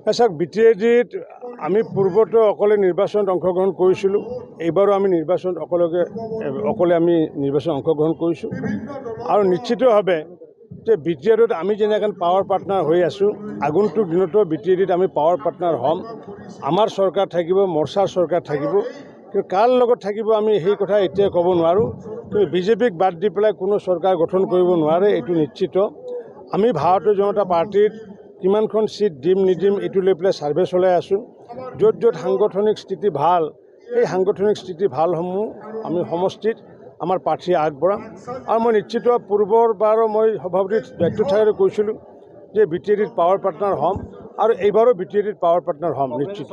চাওক BTADত আমি পূৰ্বতে অকলে নিৰ্বাচনত অংশগ্ৰহণ কৰিছিলোঁ, এইবাৰো আমি নিৰ্বাচনত অকলে আমি নিৰ্বাচনত অংশগ্ৰহণ কৰিছোঁ আৰু নিশ্চিতভাৱে যে BTADত আমি যেনেকৈ পাৱাৰ পাৰ্টনাৰ হৈ আছোঁ, আগন্তুক দিনতো BTADত আমি পাৱাৰ পাৰ্টনাৰ হ'ম। আমাৰ চৰকাৰ থাকিব, মৰ্চাৰ চৰকাৰ থাকিব, কিন্তু কাৰ লগত থাকিব আমি সেই কথা এতিয়া ক'ব নোৱাৰোঁ। কিন্তু BJPক বাদ দি পেলাই কোনো চৰকাৰ গঠন কৰিব নোৱাৰে, এইটো নিশ্চিত। আমি ভাৰতীয় জনতা পাৰ্টিত কিমানখন সিট দিম নিদিম এইটো লৈ পেলাই ছাৰ্ভে চলাই আছোঁ। য'ত য'ত সাংগঠনিক স্থিতি ভাল, সেই সাংগঠনিক স্থিতি ভালসমূহ আমি সমষ্টিত আমাৰ প্ৰাৰ্থী আগবঢ়াম। আৰু মই নিশ্চিত পূৰ্বৰবাৰো মই সভাপতি দায়িত্ব থাকি কৈছিলোঁ যে BTADত পাৱাৰ পাৰ্টনাৰ হ'ম আৰু এইবাৰো BTADত পাৱাৰ পাৰ্টনাৰ হ'ম নিশ্চিত।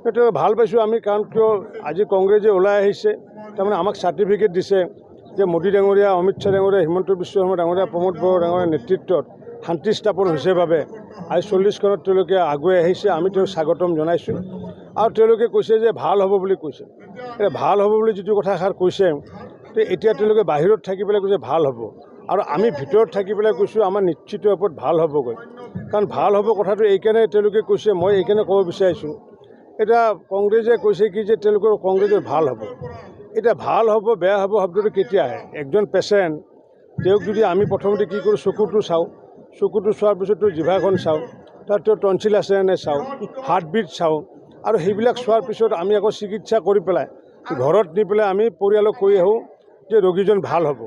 সেইটো ভাল পাইছোঁ আমি, কাৰণ কিয় আজি কংগ্ৰেছে ওলাই আহিছে, তাৰমানে আমাক চাৰ্টিফিকেট দিছে যে মোদী ডাঙৰীয়া, অমিত শ্বাহ ডাঙৰীয়া, হিমন্ত বিশ্ব শৰ্মা ডাঙৰীয়া, প্ৰমোদ বড়ো ডাঙৰীয়াৰ নেতৃত্বত শান্তি স্থাপন হৈছে বাবে আজি 40খনত তেওঁলোকে আগুৱাই আহিছে। আমি তেওঁক স্বাগতম জনাইছোঁ আৰু তেওঁলোকে কৈছে যে ভাল হ'ব বুলি কৈছে। ভাল হ'ব বুলি যিটো কথাষাৰ কৈছে, এতিয়া তেওঁলোকে বাহিৰত থাকি পেলাই কৈছে ভাল হ'ব, আৰু আমি ভিতৰত থাকি পেলাই কৈছোঁ আমাৰ নিশ্চিত ওপৰত ভাল হ'বগৈ। কাৰণ ভাল হ'ব কথাটো এইকাৰণে তেওঁলোকে কৈছে, মই এইকাৰণে ক'ব বিচাৰিছোঁ, এতিয়া কংগ্ৰেছে কৈছে কি যে তেওঁলোকৰ কংগ্ৰেছৰ ভাল হ'ব। এতিয়া ভাল হ'ব বেয়া হ'ব শব্দটো কেতিয়া আহে? একজন পেচেণ্ট, তেওঁক যদি আমি প্ৰথমতে কি কৰোঁ, চকুটো চাওঁ, চকুটো চোৱাৰ পিছততো জিভাখন চাওঁ, তাত তেওঁ টনচিল আছে নে চাওঁ, হাৰ্টবিট চাওঁ, আৰু সেইবিলাক চোৱাৰ পিছত আমি আকৌ চিকিৎসা কৰি পেলাই ঘৰত নি পেলাই আমি পৰিয়ালক কৈ আহোঁ যে ৰোগীজন ভাল হ'ব।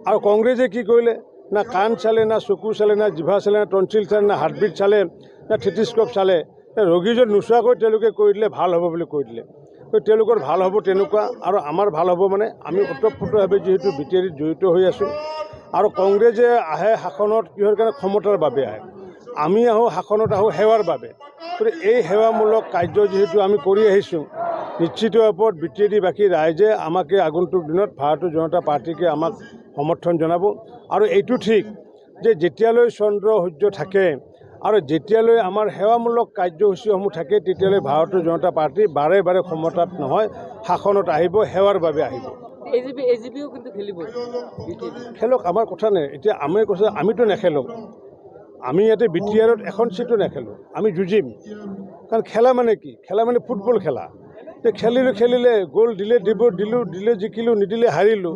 আৰু কংগ্ৰেছে কি কৰিলে, না কাণ চালে, না চকু চালে, না জিভা চালে, না টনচিল চালে, না হাৰ্টবিট চালে, না থেটিস্কোপ চালে, ৰোগীজন নোচোৱাকৈ তেওঁলোকে কৈ দিলে ভাল হ'ব বুলি কৈ দিলে। তেওঁলোকৰ ভাল হ'ব তেনেকুৱা, আৰু আমাৰ ভাল হ'ব মানে আমি ওতঃপ্ৰোতভাৱে যিহেতু BTADত জড়িত হৈ আছোঁ। আৰু কংগ্ৰেছে আহে শাসনত কিহৰ কাৰণে? ক্ষমতাৰ বাবে আহে। আমি আহোঁ শাসনত, আহোঁ সেৱাৰ বাবে। গতিকে এই সেৱামূলক কাৰ্য যিহেতু আমি কৰি আহিছোঁ, নিশ্চিত ওপৰত BTAD-বাসী ৰাইজে আমাকে আগন্তুক দিনত ভাৰতীয় জনতা পাৰ্টীকে আমাক সমৰ্থন জনাব। আৰু এইটো ঠিক যে যেতিয়ালৈ চন্দ্ৰ সূৰ্য থাকে আৰু যেতিয়ালৈ আমাৰ সেৱামূলক কাৰ্যসূচীসমূহ থাকে, তেতিয়ালৈ ভাৰতীয় জনতা পাৰ্টী বাৰে বাৰে ক্ষমতাত নহয়, শাসনত আহিব, সেৱাৰ বাবে আহিব। AGPও কিন্তু খেলিব, খেলক, আমাৰ কথা নাই। এতিয়া আমি কৈছে আমিতো নেখেলোঁ, আমি ইয়াতে BTADত এখন চিটো নেখেলোঁ, আমি যুঁজিম। কাৰণ খেলা মানে কি? খেলা মানে ফুটবল খেলা। খেলিলে গ'ল দিলে জিকিলোঁ, নিদিলে হাৰিলোঁ।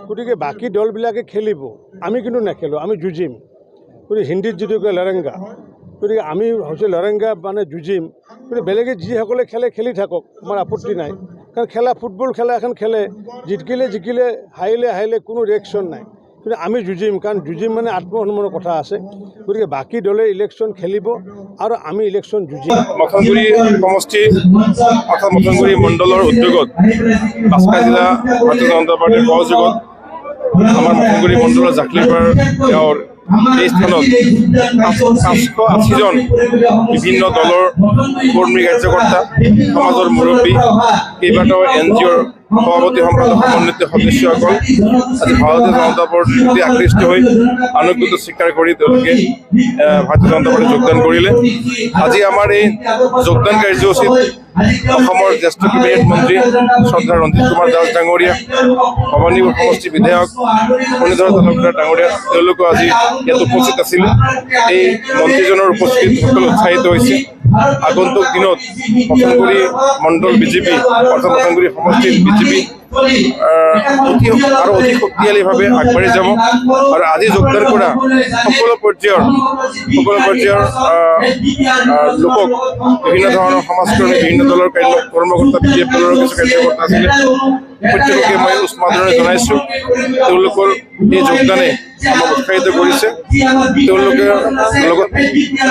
গতিকে বাকী দলবিলাকে খেলিব, আমি কিন্তু নেখেলোঁ, আমি যুঁজিম। গতিকে হিন্দীত যিটো কয় লৰংগা, গতিকে আমি হৈছে লৰংগা মানে যুঁজিম। গতিকে বেলেগে যিসকলে খেলে খেলি থাকক, আমাৰ আপত্তি নাই। কাৰণ খেলা ফুটবল খেলা এখন খেলে, জিকিলে হাৰিলে কোনো ৰিয়েকশ্যন নাই। কিন্তু আমি যুঁজিম, কাৰণ যুঁজিম মানে আত্মসন্মানৰ কথা আছে। গতিকে বাকী দলে ইলেকশ্যন খেলিব আৰু আমি ইলেকশ্যন যুঁজিম। মথনগুৰি সমষ্টি অৰ্থাৎ মথনগুৰি মণ্ডলৰ উদ্যোগত বাস্কা জিলা ভাৰতীয় জনতা পাৰ্টীৰ সহযোগত আমাৰ মথনগুৰি মণ্ডলৰ জাকলিপাৰ গাঁৱৰ এই স্থানত 580জন বিভিন্ন দলৰ কৰ্মী, কাৰ্যকৰ্তা, সমাজৰ মুৰব্বী, কেইবাটাও NGOৰ সভাপতি, সম্পাদক, সমন্বিত সদস্যসকল আজি ভাৰতীয় জনতা পাৰ্টীৰ প্ৰতি আকৃষ্ট হৈ আনুগত্য স্বীকাৰ কৰি তেওঁলোকে ভাৰতীয় জনতা পাৰ্টীত যোগদান কৰিলে। আজি আমাৰ এই যোগদান কাৰ্যসূচীত অসমৰ জ্যেষ্ঠ কেবিনেট মন্ত্ৰী শ্ৰদ্ধা ৰঞ্জিত কুমাৰ দাস ডাঙৰীয়া, ভৱানীপুৰ সমষ্টি বিধায়ক ফণীধৰ তালুকদাৰ ডাঙৰীয়া, তেওঁলোকেও আজি ইয়াত উপস্থিত আছিল। এই মন্ত্ৰীজনৰ উপস্থিতিত সকলো উৎসাহিত হৈছে। আগন্তুক দিনত মথনগুৰি মণ্ডল BJP অৰ্থাৎ মথনগুৰি সমষ্টিৰ BJP আৰু অধিক শক্তিশালীভাৱে আগবাঢ়ি যাব। আৰু আজি যোগদান কৰা সকলো পৰ্যায়ৰ লোকক, বিভিন্ন ধৰণৰ সমাজকৰ্মী, বিভিন্ন দলৰ কৰ্মকৰ্তা, BJP দলৰ কিছু কাৰ্যকৰ্তা আছিলে, প্ৰত্যেককে মই উষ্ম আদৰণি জনাইছোঁ। তেওঁলোকৰ এই যোগদানে আমাক উৎসাহিত কৰিছে। তেওঁলোকৰ লগত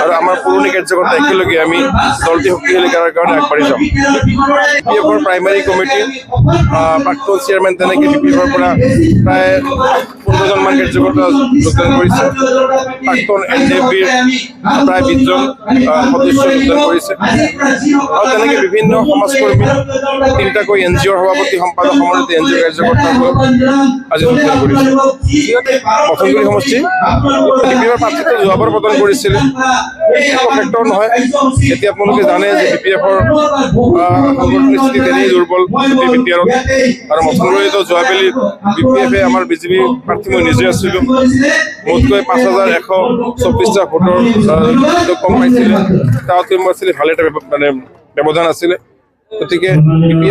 আৰু আমাৰ পুৰণি কাৰ্যকৰ্তা একেলগে আমি দলটি শক্তিশালী কৰাৰ কাৰণে আগবাঢ়ি যাম। BPFৰ প্ৰাইমাৰী কমিটি প্ৰাক্তন চেয়াৰমেন, তেনেকৈ BPFৰ পৰা প্ৰায় 15জনমান কাৰ্যকৰ্তা যোগদান কৰিছে। প্ৰাক্তন NDFBৰ প্ৰায় 20জন সদস্য যোগদান কৰিছে। আৰু তেনেকৈ বিভিন্ন সমাজকৰ্মী, 3টাকৈ NGOৰ সভাপতি, সম্পাদক, সমন্বিত NGOৰ কাৰ্যকৰ্তাসকলক আজি যোগদান কৰিছে। মথনগুৰি সমষ্টি BPF প্ৰাৰ্থীত্ব যোৱাবাৰ প্ৰদান কৰিছিলে, ফেক্টৰ নহয়। এতিয়া আপোনালোকে জানে যে BPF-ৰ সাংগঠনিক স্থিতি তেনেই দুৰ্বল ভিত্তিআৰত, আৰু মথনগুৰিতো যোৱাকালি BPF-এ আমাৰ BJP প্ৰাৰ্থী মই নিজে আছিলোঁ, মোতকৈ 5,124টা ভোটৰ কম পাইছিলে, তাতকৈ মোৰ আছিলে ভালে এটা মানে ব্যৱধান আছিলে। গতিকে